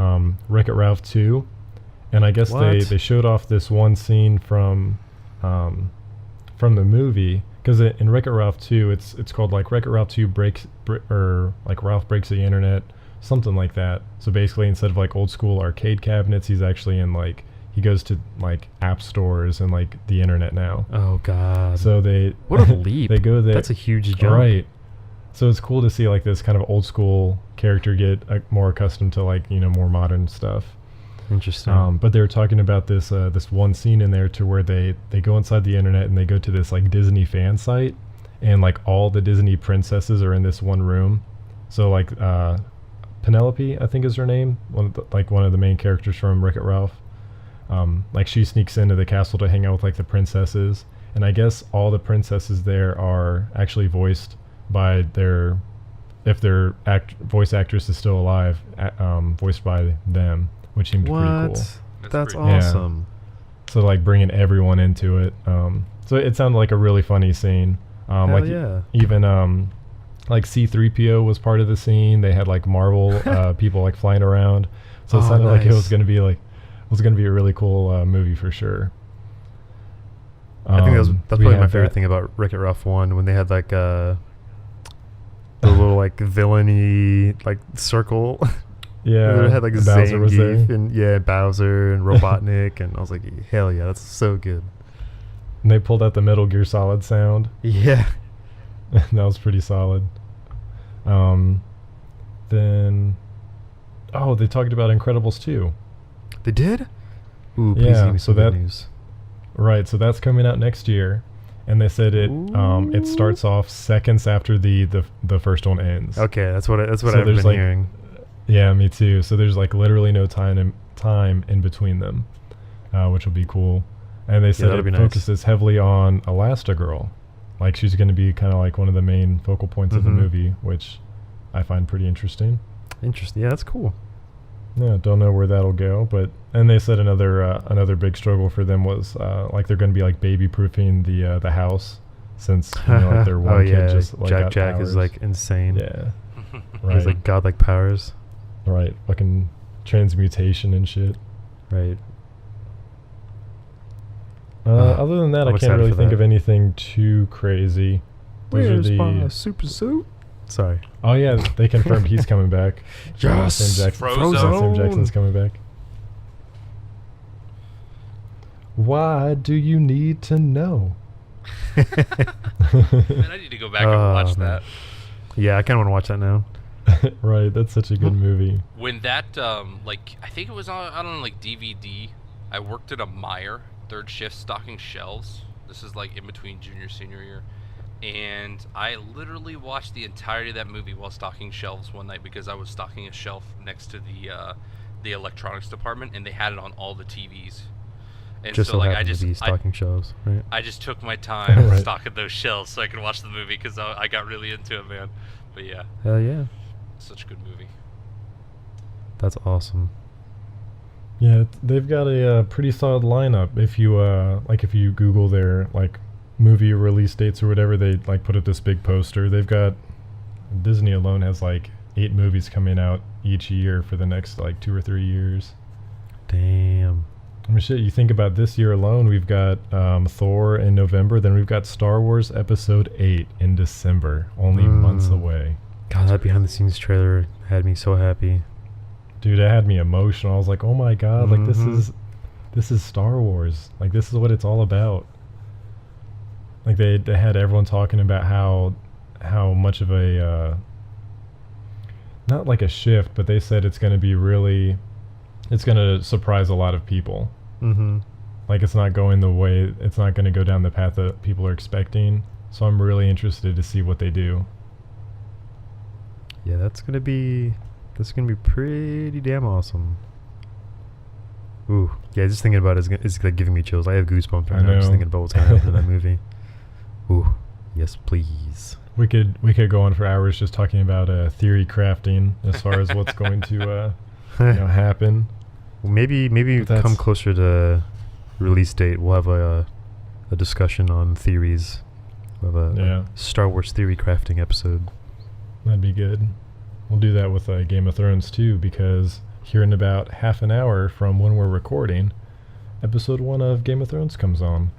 Wreck-It Ralph 2, and I guess they showed off this one scene from the movie, because in Wreck-It Ralph 2 it's called like Wreck-It Ralph 2 or like Ralph Breaks the Internet, something like that. So basically, instead of like old school arcade cabinets, he's actually in like, he goes to like app stores and like the internet now. Oh god. So what a leap. They go there. That's a huge jump. Right. So it's cool to see like this kind of old school character get more accustomed to like, more modern stuff. Interesting. But they were talking about this one scene in there to where they go inside the internet and they go to this like Disney fan site, and like all the Disney princesses are in this one room. So like Penelope, I think is her name, one of the main characters from Wreck-It Ralph. Like she sneaks into the castle to hang out with like the princesses, and I guess all the princesses there are actually voiced by if their voice actress is still alive, voiced by them, which seemed pretty cool. That's pretty awesome. Yeah. So like bringing everyone into it. So it sounded like a really funny scene. Hell yeah. Even like C-3PO was part of the scene. They had like Marvel people like flying around. So it sounded like it was going to be a really cool movie for sure. I think that's probably my favorite thing about Wreck-It Ralph 1, when they had like the little like villainy like circle. Yeah. It had like Bowser was there. And Bowser and Robotnik, and I was like, hell yeah, that's so good. And they pulled out the Metal Gear Solid sound. Yeah. That was pretty solid. Then they talked about Incredibles 2. They did? Ooh, please give me some good news. Right, so that's coming out next year, and they said it starts off seconds after the first one ends. Okay, that's what I've been hearing. Yeah, me too. So there's like literally no time in between them, which will be cool. And they said it focuses heavily on Elastigirl. Like she's going to be kind of like one of the main focal points of the movie, which I find pretty interesting. Interesting. Yeah, that's cool. Yeah, don't know where that'll go, and they said another big struggle for them was like they're going to be like baby proofing the house, since like their one kid just like Jack powers. is like insane. Yeah, right. He has like godlike powers. Right, fucking transmutation and shit. Right. Other than that, I can't really think of anything too crazy. Where's my super suit? Sorry. Oh yeah, they confirmed he's coming back. Yes! Sam Jackson's coming back. Why do you need to know? Man, I need to go back and watch that. Yeah, I kind of want to watch that now. Right, that's such a good movie. When that, I think it was on like DVD. I worked at a Meijer, third shift, stocking shelves. This is like in between junior, senior year. And I literally watched the entirety of that movie while stocking shelves one night, because I was stocking a shelf next to the electronics department, and they had it on all the TVs. And just so like stocking shelves, right? I just took my time stocking those shelves so I could watch the movie, because I got really into it, man. But yeah. Hell yeah. Such a good movie. That's awesome. Yeah, they've got a pretty solid lineup. If you Google their like movie release dates or whatever, they like put up this big poster. They've got, Disney alone has like 8 movies coming out each year for the next like 2 or 3 years. Damn. I mean, shit, you think about this year alone, we've got Thor in November, then we've got Star Wars Episode 8 in December, only months away. God, that behind the scenes trailer had me so happy. Dude, it had me emotional. I was like, oh my god, like Mhm. this is Star Wars. Like this is what it's all about. Like they had everyone talking about how much of a not like a shift, but they said it's going to surprise a lot of people. Mm-hmm. Like it's not going it's not going to go down the path that people are expecting. So I'm really interested to see what they do. Yeah, that's gonna be pretty damn awesome. Ooh, yeah, just thinking about it is like giving me chills. I have goosebumps I right now just know. thinking about what's gonna happen in that movie. Ooh, yes, please. We could go on for hours just talking about theory crafting as far as what's going to happen. Well, maybe But that's- come closer to release date, we'll have a discussion on theories. We'll have a Yeah, Star Wars theory crafting episode. that'd be good. We'll do that with Game of Thrones too, because here in about half an hour from when we're recording, episode 1 of Game of Thrones comes on.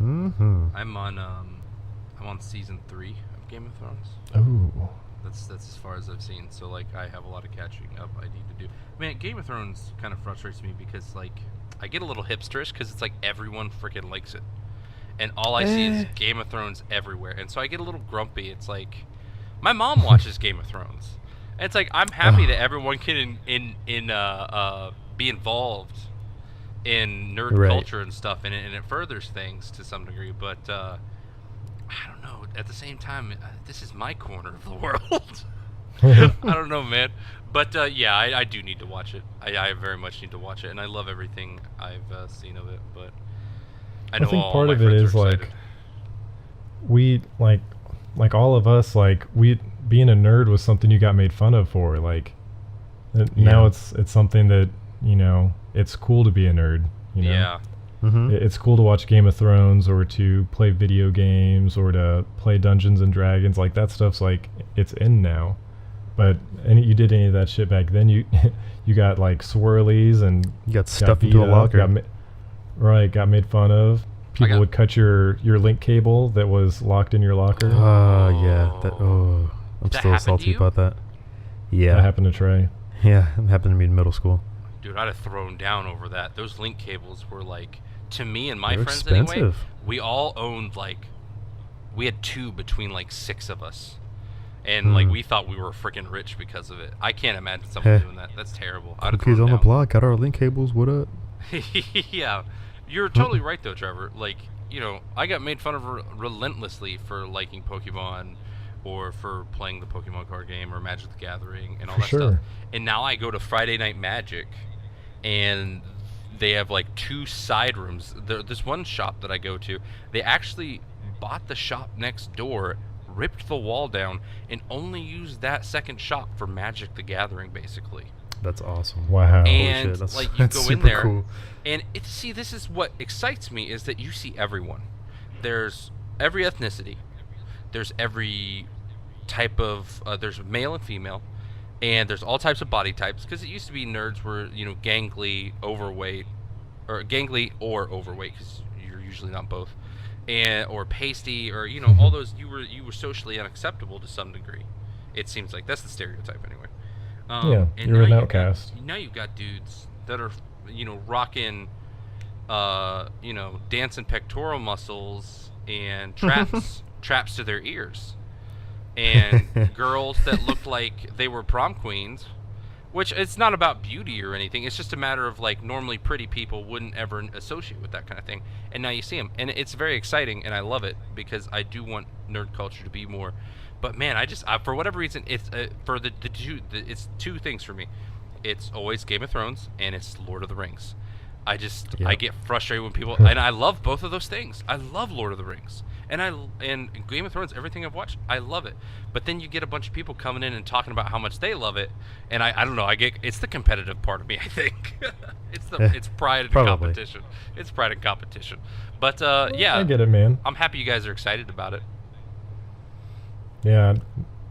Mm-hmm. I'm on season 3 of Game of Thrones. Oh, That's as far as I've seen. So like I have a lot of catching up I need to do. Man, Game of Thrones kind of frustrates me because like I get a little hipsterish because it's like everyone freaking likes it, and all I see is Game of Thrones everywhere, and so I get a little grumpy. It's like my mom watches Game of Thrones, and it's like I'm happy that everyone can be involved in nerd Right. culture and stuff, and it furthers things to some degree. But I don't know. At the same time, this is my corner of the world. I don't know, man. But yeah, I do need to watch it. I very much need to watch it, and I love everything I've seen of it. But I know think all part my of it friends is are like excited. we like all of us, like we being a nerd was something you got made fun of for. Like now Yeah. it's something that it's cool to be a nerd. Yeah, Mm-hmm. It's cool to watch Game of Thrones or to play video games or to play Dungeons and Dragons. Like that stuff's like it's in now. But you did any of that shit back then? You you got like swirlies and You got stuffed into a beat up, locker. got made fun of. People got- would cut your link cable that was locked in your locker. Yeah. I'm Did that still happen to salty you? about that. That Yeah. happened to Trey. Yeah, it happened to me in middle school. dude, I'd have thrown down over that. Those link cables were like, to me and my They're friends anyway, expensive. we all owned like, we had 2 between like 6 of us. And like we thought we were freaking rich because of it. I can't imagine someone Heh. doing that. That's terrible. I'd have Cookies thrown on the down. block, got our link cables, what up? Yeah, you're totally right though, Trevor. Like, I got made fun of relentlessly for liking Pokemon, or for playing the Pokemon card game, or Magic the Gathering, and all For that sure. stuff. And now I go to Friday Night Magic, and they have like 2 side rooms. This one shop that I go to, they actually bought the shop next door, ripped the wall down, and only used that second shop for Magic the Gathering, basically. That's awesome. Wow. And shit, that's- like you that's go in super there, cool. and see, this is what excites me, is that you see everyone. There's every ethnicity. There's every type of there's male and female, and there's all types of body types. Because it used to be nerds were gangly, overweight, or overweight, because you're usually not both, or pasty, or all those. You were socially unacceptable to some degree. It seems like that's the stereotype anyway. Yeah, and you're an now outcast. Now you've got dudes that are, rocking, dancing pectoral muscles and traps to their ears, and girls that look like they were prom queens, which it's not about beauty or anything. It's just a matter of like normally pretty people wouldn't ever associate with that kind of thing, and now you see them, and it's very exciting, and I love it because I do want nerd culture to be more. But man, for whatever reason, it's for it's 2 things for me. It's always Game of Thrones and it's Lord of the Rings. I get frustrated when people, and I love both of those things. I love Lord of the Rings, and Game of Thrones. Everything I've watched, I love it. But then you get a bunch of people coming in and talking about how much they love it, and I don't know. It's the competitive part of me. I think it's pride and Probably. competition. It's pride and competition. But yeah, I get it, man. I'm happy you guys are excited about it. Yeah,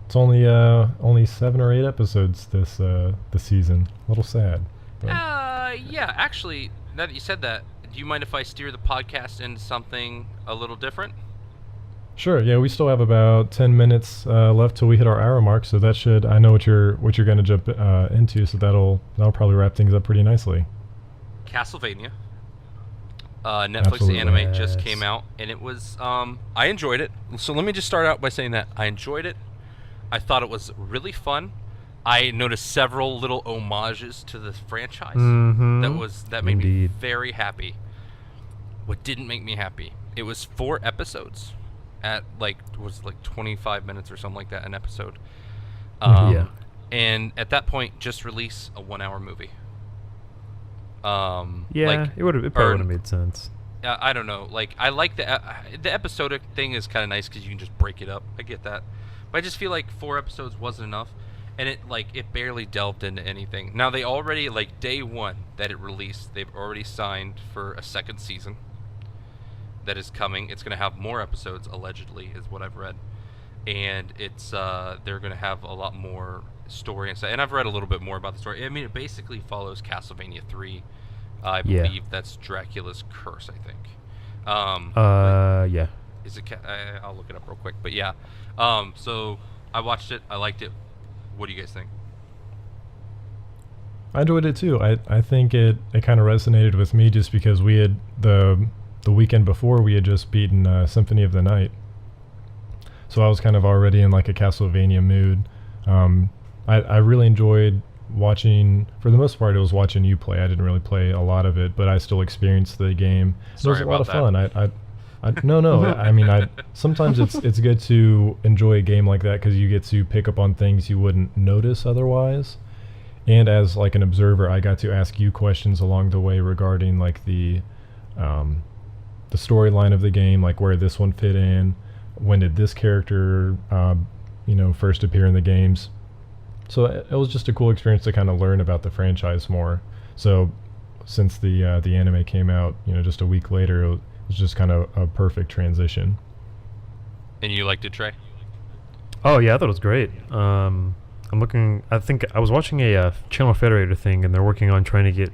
it's only 7 or 8 episodes this season. A little sad. But Yeah, actually, now that you said that, do you mind if I steer the podcast into something a little different? Sure. Yeah, we still have about 10 minutes left till we hit our hour mark, so that should. I know what you're going to jump into, so that'll probably wrap things up pretty nicely. Castlevania. Netflix Absolutely. anime just came out, and it was. I enjoyed it. So let me just start out by saying that I enjoyed it. I thought it was really fun. I noticed several little homages to the franchise. That made me very happy. What didn't make me happy? It was 4 episodes. At like 25 minutes or something like that an episode. Yeah. And at that point, just release a 1-hour movie. Yeah, it probably would have made sense. I don't know. Like, I like the episodic thing is kind of nice because you can just break it up. I get that, but I just feel like 4 episodes wasn't enough, and it barely delved into anything. Now they already, like, day 1 that it released, they've already signed for a 2nd season. That is coming. It's going to have more episodes, allegedly, is what I've read, and it's they're going to have a lot more story and stuff. And I've read a little bit more about the story. I mean, it basically follows Castlevania 3. I believe that's Dracula's curse. I think. Yeah. Is it? I'll look it up real quick. But yeah. So I watched it. I liked it. What do you guys think? I enjoyed it too. I think it kind of resonated with me just because we had the weekend before we had just beaten Symphony of the Night, so I was kind of already in like a Castlevania mood. I really enjoyed watching. For the most part, it was watching you play. I didn't really play a lot of it, but I still experienced the game. It was a lot of fun. No. I mean, sometimes it's good to enjoy a game like that because you get to pick up on things you wouldn't notice otherwise. And as like an observer, I got to ask you questions along the way regarding like the storyline of the game, like where this one fit in, when did this character, first appear in the games. So it was just a cool experience to kind of learn about the franchise more. So since the anime came out, just a week later, it was just kind of a perfect transition. And you liked it, Trey? Oh yeah, I thought it was great. I'm looking. I think I was watching a Channel Federator thing, and they're working on trying to get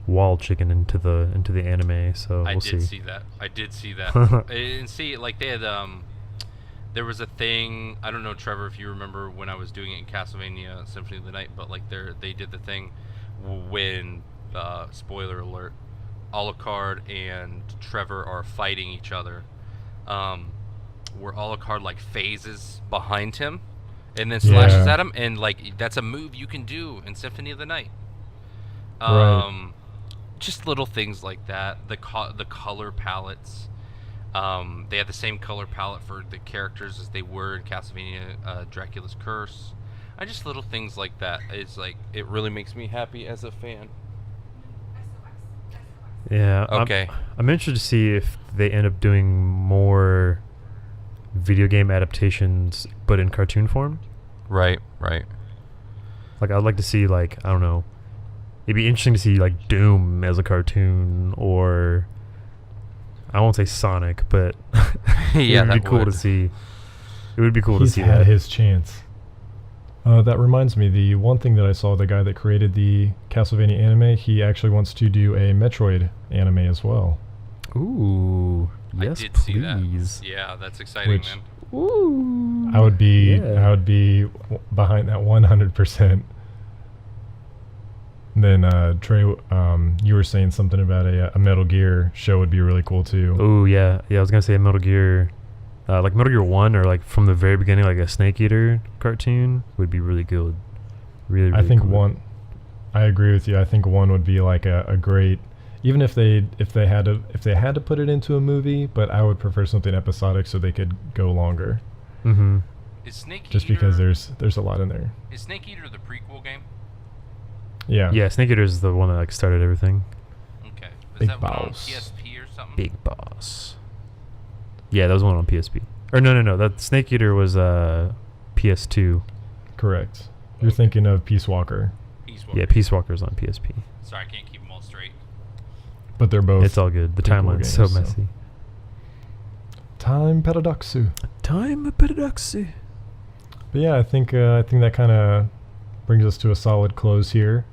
Wild Chicken into the anime. So we'll see. I did see that. And see, like they had there was a thing. I don't know, Trevor, if you remember when I was doing it in Castlevania Symphony of the Night, but like they did the thing when spoiler alert, Alucard and Trevor are fighting each other. Where Alucard like phases behind him and then slashes at him, and like that's a move you can do in Symphony of the Night. Right. Just little things like that. The color palettes. They had the same color palette for the characters as they were in Castlevania Dracula's Curse. Just little things like that. It's like it really makes me happy as a fan. Yeah. Okay. I'm interested to see if they end up doing more video game adaptations, but in cartoon form. Right. Like I'd like to see, like, I don't know. It'd be interesting to see like Doom as a cartoon, or I won't say Sonic, but yeah, it would be cool to see. It would be cool to see He's had that. his chance. That reminds me, the one thing that I saw, the guy that created the Castlevania anime, he actually wants to do a Metroid anime as well. Ooh, yes, I did please. see that. Yeah, that's exciting, man. Ooh, I would be behind that 100%. Then Trey, you were saying something about a Metal Gear show would be really cool too. Oh yeah. I was gonna say a Metal Gear, like Metal Gear 1, or like from the very beginning, like a Snake Eater cartoon would be really good. Really, I think cool. one. I agree with you. I think one would be like a great, even if they had to put it into a movie, but I would prefer something episodic so they could go longer. Mm-hmm. Is Snake Eater, just because there's a lot in there. Is Snake Eater the prequel game? Yeah. Yeah, Snake Eater is the one that like started everything. Okay. Is Big that one on Boss. PSP or something? Big Boss. Yeah, that was one on PSP. Or no. That Snake Eater was PS2. Correct. You're thinking of Peace Walker, Peace Walker. Yeah, Peace Walker's on PSP. Sorry, I can't keep them all straight. but they're both. It's all good. The pretty cool timeline's so games, so. messy. Time paradoxu. Time paradoxy. But yeah, I think that kind of brings us to a solid close here.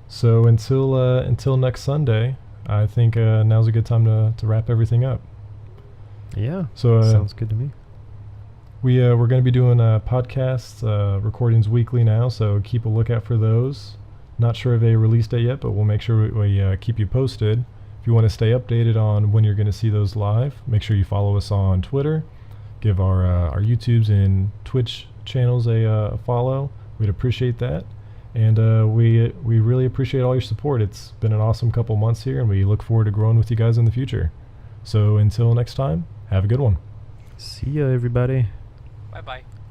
So until next Sunday, I think now's a good time to wrap everything up. Yeah. So sounds good to me. we're going to be doing podcasts, recordings weekly now, so keep a lookout for those. Not sure of a release date yet, but we'll make sure we keep you posted. If you want to stay updated on when you're going to see those live, make sure you follow us on Twitter. Give our YouTubes and Twitch channels a follow. We'd appreciate that. And we really appreciate all your support. It's been an awesome couple months here, and we look forward to growing with you guys in the future. So until next time, have a good one. See ya, everybody. Bye-bye.